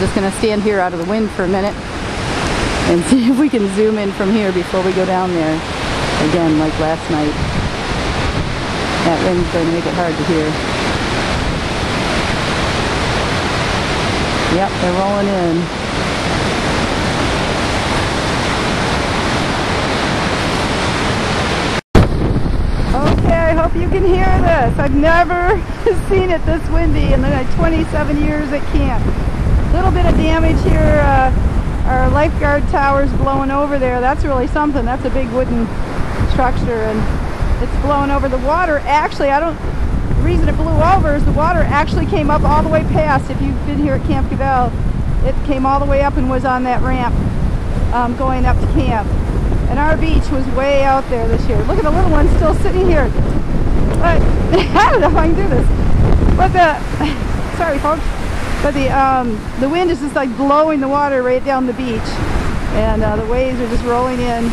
just going to stand here out of the wind for a minute and see if we can zoom in from here before we go down there. Again, like last night. That wind's going to make it hard to hear. Yep, they're rolling in. Okay, I hope you can hear this. I've never seen it this windy in the 27 years at camp. A little bit of damage here. Our lifeguard tower's blowing over there. That's really something. That's a big wooden structure, and it's blowing over. The water actually, the reason it blew over is the water actually came up all the way past. If you've been here at Camp Cavell, it came all the way up and was on that ramp going up to camp. And our beach was way out there this year. Look at the little one still sitting here. But I don't know if I can do this. But sorry folks, but the wind is just like blowing the water right down the beach, and the waves are just rolling in.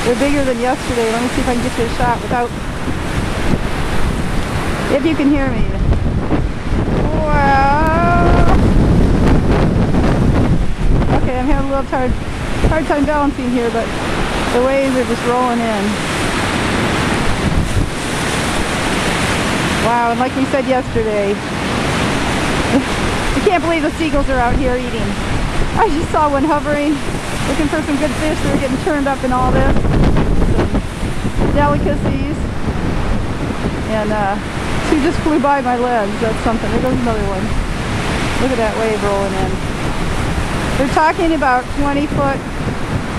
They're bigger than yesterday. Let me see if I can get you a shot without, if you can hear me. Wow. Okay, I'm having a little hard time balancing here, but the waves are just rolling in. Wow, and like we said yesterday, I can't believe the seagulls are out here eating. I just saw one hovering, looking for some good fish. They were getting turned up in all this. Some delicacies. And she just flew by my lens. That's something. There goes another one. Look at that wave rolling in. They're talking about 20-foot,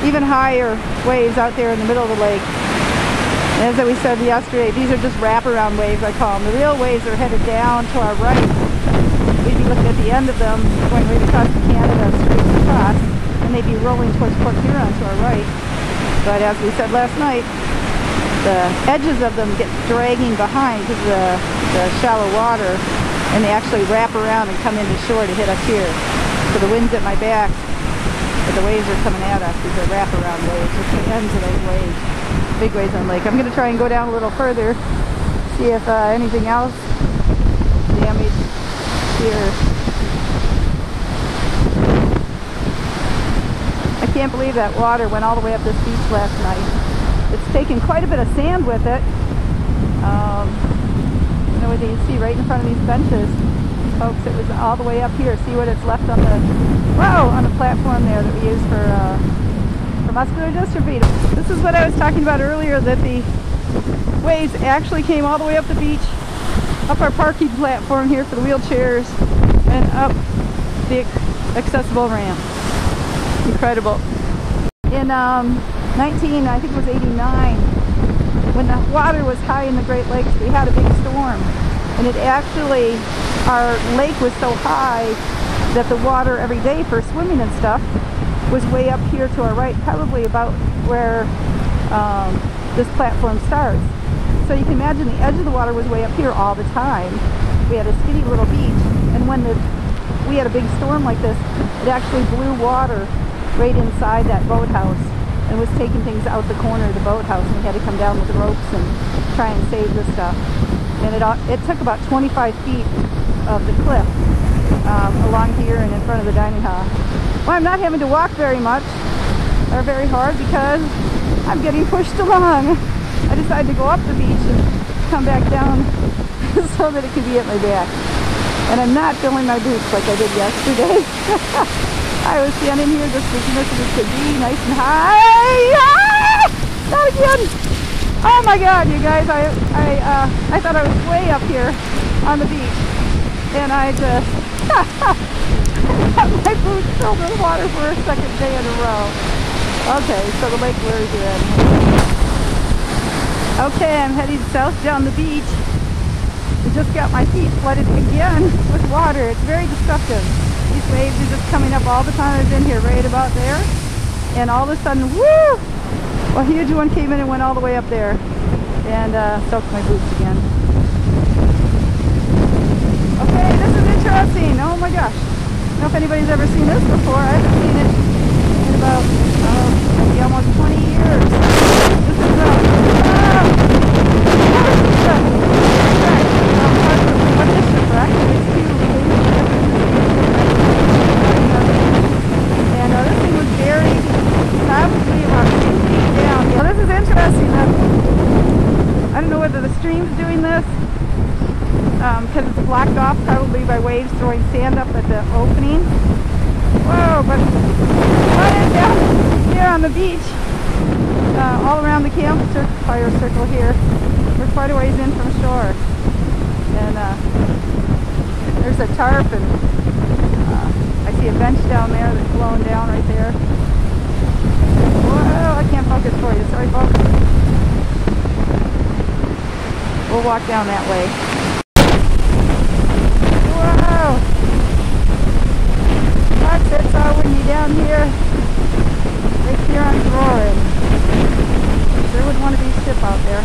even higher waves out there in the middle of the lake. And as we said yesterday, these are just wraparound waves, I call them. The real waves are headed down to our right. We'd be looking at the end of them, going right across to Canada, straight across, and they'd be rolling towards Port Huron to our right. But as we said last night, the edges of them get dragging behind because of the shallow water, and they actually wrap around and come into shore to hit us here. So the wind's at my back, but the waves are coming at us. These are wraparound waves. It's the ends of those waves. Big waves on the lake. I'm going to try and go down a little further, see if anything else damaged here. I can't believe that water went all the way up this beach last night. It's taken quite a bit of sand with it. You know what you can see right in front of these benches, folks. It was all the way up here. See what it's left on the platform there that we use for muscular dystrophy. This is what I was talking about earlier, that the waves actually came all the way up the beach, up our parking platform here for the wheelchairs, and up the accessible ramp. Incredible. In I think it was 89, when the water was high in the Great Lakes, we had a big storm, and it actually, our lake was so high that the water every day for swimming and stuff was way up here to our right, probably about where this platform starts. So you can imagine the edge of the water was way up here all the time. We had a skinny little beach, and when we had a big storm like this, it actually blew water right inside that boathouse and was taking things out the corner of the boathouse, and we had to come down with ropes and try and save this stuff. And it took about 25 feet of the cliff along here and in front of the dining hall. Well, I'm not having to walk very much or very hard because I'm getting pushed along. I decided to go up the beach and come back down so that it could be at my back. And I'm not filling my boots like I did yesterday. I was standing here just as much as it could be, nice and high. Ah! Not again! Oh my God, you guys! I thought I was way up here on the beach, and I just got my boots filled with water for a second day in a row. Okay, so the lake blurs in. Okay, I'm heading south down the beach. I just got my feet flooded again with water. It's very destructive. These waves are just coming up all the time. I've been here right about there, and all of a sudden, woo! A huge one came in and went all the way up there, and soaked my boots again. Okay, this is interesting. Oh my gosh. I don't know if anybody's ever seen this before. I haven't seen it in about maybe almost 20 years. This is what is shipwreck? It's huge. the stream's doing this because it's blocked off probably by waves throwing sand up at the opening. Whoa, but running down here on the beach, all around the campfire circle here. We're quite a ways in from shore. And there's a tarp, and I see a bench down there that's blowing down right there. Whoa, I can't focus for you. Sorry, folks. We'll walk down that way. Whoa! That's all windy down here. Lake Huron's roaring. Sure would want to be a ship out there.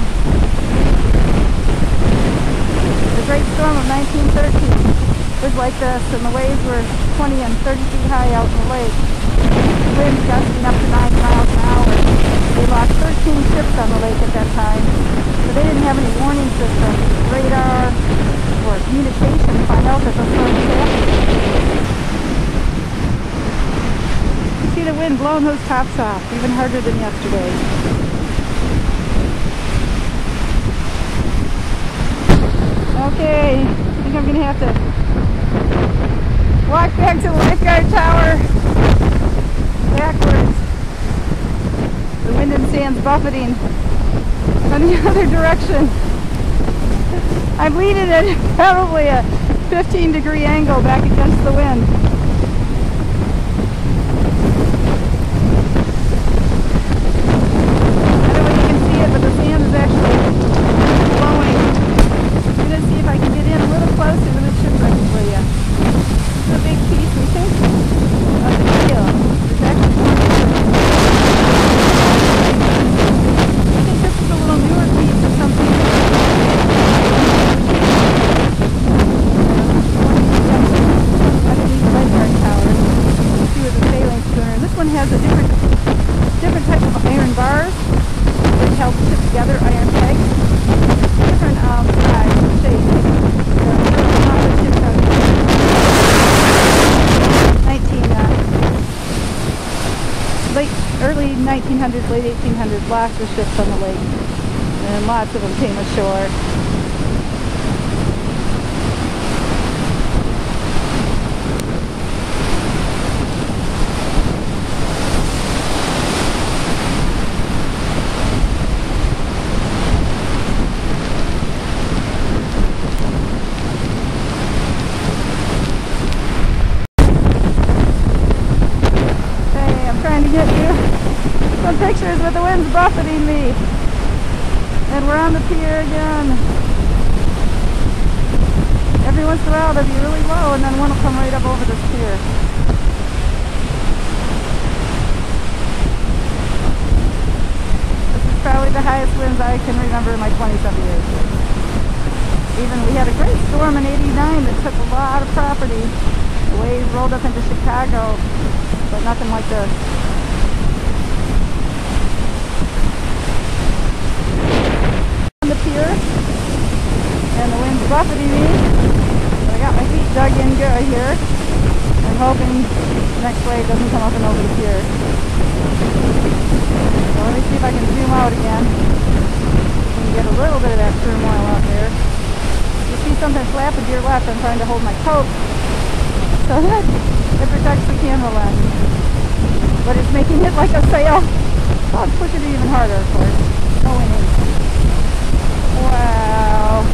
The great storm of 1913 was like this, and the waves were 20 and 30 feet high out in the lake. The wind gusting up to 9 miles an hour. They lost 13 ships on the lake at that time, but they didn't have any warning system, radar, or communication to find out that the storm was happening. You see the wind blowing those tops off, even harder than yesterday. Okay, I think I'm going to have to walk back to the lifeguard tower backwards. The wind and sand's buffeting from the other direction. I'm leaning at probably a 15-degree angle back against the wind. I don't know if you can see it, but the sand is actually blowing. I'm going to see if I can get in a little closer to the shipwreck for you. This is a big piece, we think, of the keel. There's actually one here. I think this is a little newer piece of something. Underneath the lifeguard tower. See where the sailing schooner. This one has a different type of iron bars which help to fit together, iron pegs. Different size and shape. Early 1900s, late 1800s, lots of ships on the lake, and lots of them came ashore. Pictures with the winds buffeting me, and we're on the pier again. Every once in a while they'll be really low, and then one will come right up over this pier. This is probably the highest winds I can remember in my 27 years. Even we had a great storm in '89 that took a lot of property. The waves rolled up into Chicago, but nothing like this. Pier, and the wind's buffeting me, but I got my feet dug in good here. I'm hoping the next wave doesn't come up and over the pier. So let me see if I can zoom out again. You can get a little bit of that turmoil out there. If you see something flapping to your left, I'm trying to hold my coat so that it protects the camera lens. But it's making it like a sail. Oh, it's pushing it even harder, of course. No winning. Wow.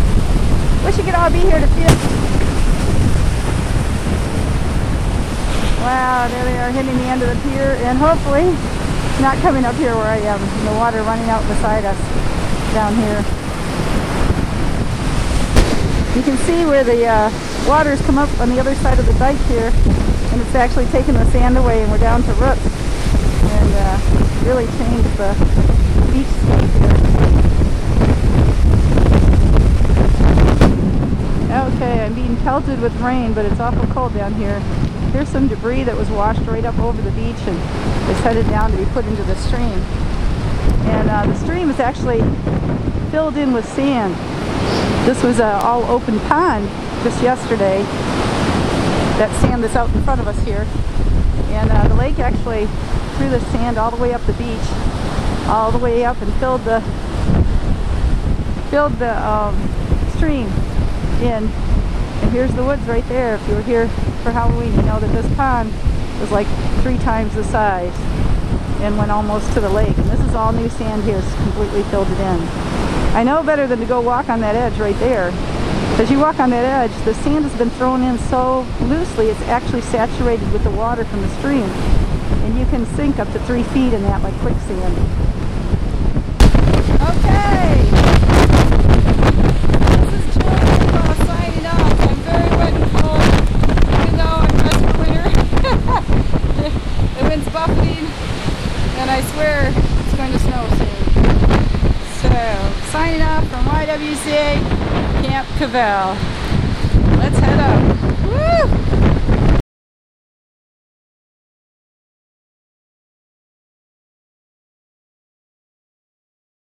Wish you could all be here to see it. Wow, there they are hitting the end of the pier, and hopefully not coming up here where I am. And the water running out beside us down here. You can see where the water's come up on the other side of the dike here, and it's actually taken the sand away, and we're down to roots, and really changed the beachscape here. Okay, I'm being pelted with rain, but it's awful cold down here. Here's some debris that was washed right up over the beach and is headed down to be put into the stream. And the stream is actually filled in with sand. This was an all open pond just yesterday. That sand that's out in front of us here. And the lake actually threw the sand all the way up the beach, all the way up, and filled the filled the stream in. And here's the woods right there. If you were here for Halloween, you know that this pond was like 3 times the size and went almost to the lake. And this is all new sand here. It's completely filled it in. I know better than to go walk on that edge right there. As you walk on that edge, the sand has been thrown in so loosely it's actually saturated with the water from the stream. And you can sink up to 3 feet in that like quicksand. Okay! This is Julie signing off. I'm very wet and cold, even though I'm dressed for winter. The wind's buffeting, and I swear it's going to snow soon. So, signing off from ywca Camp Cavell. Let's head up. Woo!